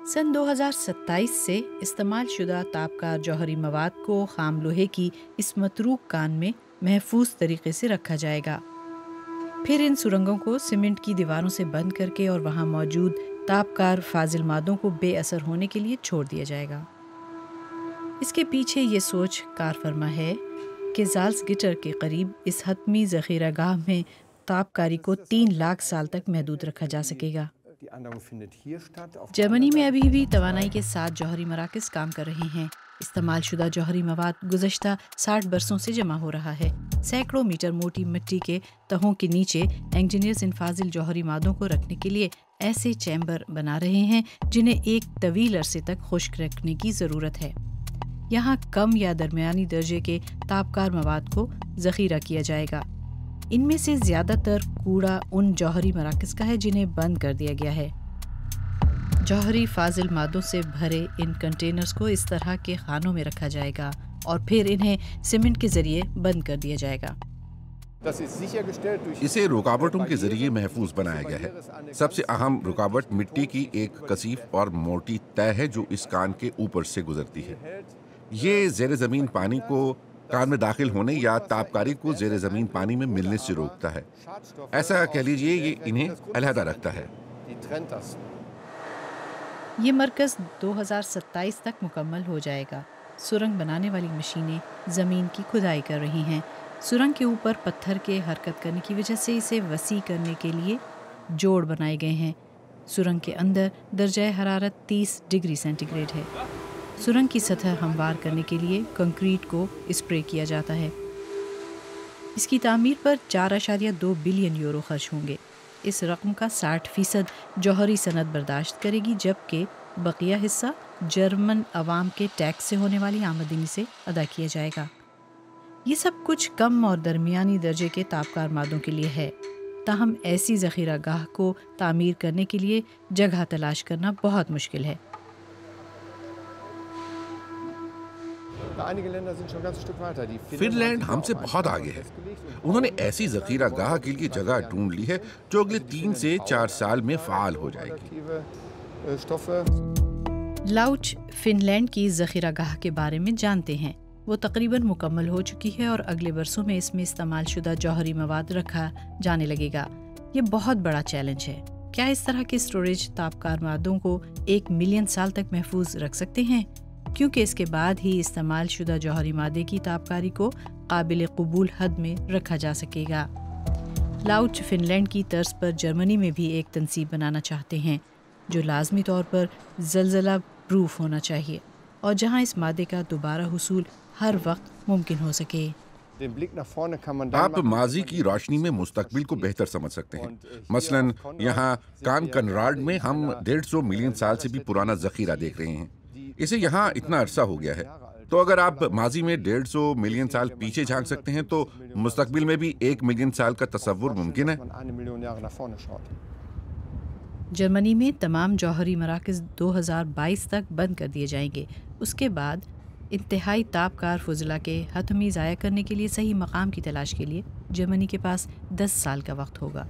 सन 2027 से इस्तेमाल शुदा ताबकार जौहरी मवाद को खाम लोहे की इस मतरूक कान में महफूज तरीके से रखा जाएगा। फिर इन सुरंगों को सीमेंट की दीवारों से बंद करके और वहाँ मौजूद ताबकार फाजिल मादों को बेअसर होने के लिए छोड़ दिया जाएगा। इसके पीछे ये सोच कारफरमा है कि ज़ाल्सगिटर के करीब इस हतमी ज़ख़ीरागाह में ताबकारी को 3 लाख साल तक महदूद रखा जा सकेगा। जर्मनी में अभी भी तवानाई के 7 जौहरी मराकज़ काम कर रहे हैं। इस्तेमाल शुदा जौहरी मवाद गुज़श्ता 60 बरसों से जमा हो रहा है। सैकड़ों मीटर मोटी मिट्टी के तहों के नीचे इंजीनियर्स इन फाजिल जौहरी मादों को रखने के लिए ऐसे चैम्बर बना रहे हैं जिन्हें एक तवील अरसे तक खुश्क रखने की ज़रूरत है। यहाँ कम या दरमियानी दर्जे के ताबकार मवाद को ज़ख़ीरा किया जाएगा। इनमें से ज़्यादातर कूड़ा उन जौहरी मराकज़ का है जिन्हें बंद कर दिया गया है। जौहरी फाजिल मादों से भरे इन कंटेनर्स को इस तरह के खानों में रखा जाएगा और फिर इन्हें सीमेंट के ज़रिए बंद कर दिया जाएगा। इसे रुकावटों के जरिए महफूज बनाया गया है। सबसे अहम रुकावट मिट्टी की एक कसीफ और मोटी तह है जो इस कान के ऊपर से गुजरती है। ये ज़ेर ज़मीन पानी को कान में दाखिल होने या ताबकारी को ज़ेर ज़मीन पानी में मिलने से रोकता है। ऐसा कह लीजिए ये इन्हें अलहदा रखता है। ये मरकज़ 2027 तक मुकम्मल हो जाएगा। सुरंग बनाने वाली मशीनें ज़मीन की खुदाई कर रही हैं। सुरंग के ऊपर पत्थर के हरकत करने की वजह से इसे वसी करने के लिए जोड़ बनाए गए हैं। सुरंग के अंदर दर्जा हरारत 30 डिग्री सेंटीग्रेड है। सुरंग की सतह हमवार करने के लिए कंक्रीट को स्प्रे किया जाता है। इसकी तामीर पर 4.2 बिलियन यूरो खर्च होंगे। इस रकम का 60% जौहरी सनत बर्दाश्त करेगी, जबकि बकिया हिस्सा जर्मन अवाम के टैक्स से होने वाली आमदनी से अदा किया जाएगा। ये सब कुछ कम और दरमियानी दर्जे के ताबकार मादों के लिए है। ताहम ऐसी ज़ख़ीरागाह को तामीर करने के लिए जगह तलाश करना बहुत मुश्किल है। फिनलैंड हमसे बहुत आगे है। उन्होंने ऐसी ज़ख़ीरागाह के लिए जगह ढूंढ ली है जो अगले 3 से 4 साल में फ़ाल हो जाएगी। लाउच फिनलैंड की ज़ख़ीरागाह के बारे में जानते हैं। वो तकरीबन मुकम्मल हो चुकी है और अगले बरसों में इसमें इस्तेमाल शुदा जौहरी मवाद रखा जाने लगेगा। ये बहुत बड़ा चैलेंज है। क्या इस तरह के स्टोरेज ताबकार मादों को 1 मिलियन साल तक महफूज रख सकते हैं? क्योंकि इसके बाद ही इस्तेमाल शुदा जौहरी मादे की ताबकारी को काबिल कबूल हद में रखा जा सकेगा। लाउच फिनलैंड की तर्ज पर जर्मनी में भी एक तंसीब बनाना चाहते हैं जो लाजमी तौर पर ज़लज़ला प्रूफ होना चाहिए और जहां इस मादे का दोबारा हुसूल हर वक्त मुमकिन हो सके। आप माजी की रोशनी में मुस्तकबिल को बेहतर समझ सकते हैं। मसलन यहाँ कान कनराड में हम 150 मिलियन साल से भी पुराना ज़ख़ीरा देख रहे हैं। इसे यहाँ इतना अरसा हो गया है, तो अगर आप माजी में 150 मिलियन साल पीछे झांक सकते हैं तो मुस्तकबिल में भी 1 मिलियन साल का तसव्वुर मुमकिन है। जर्मनी में तमाम जौहरी मराकज़ 2022 तक बंद कर दिए जाएंगे। उसके बाद इंतहाई ताबकार फुजला के हतमी ज़ाया करने के लिए सही मकाम की तलाश के लिए जर्मनी के पास 10 साल का वक्त होगा।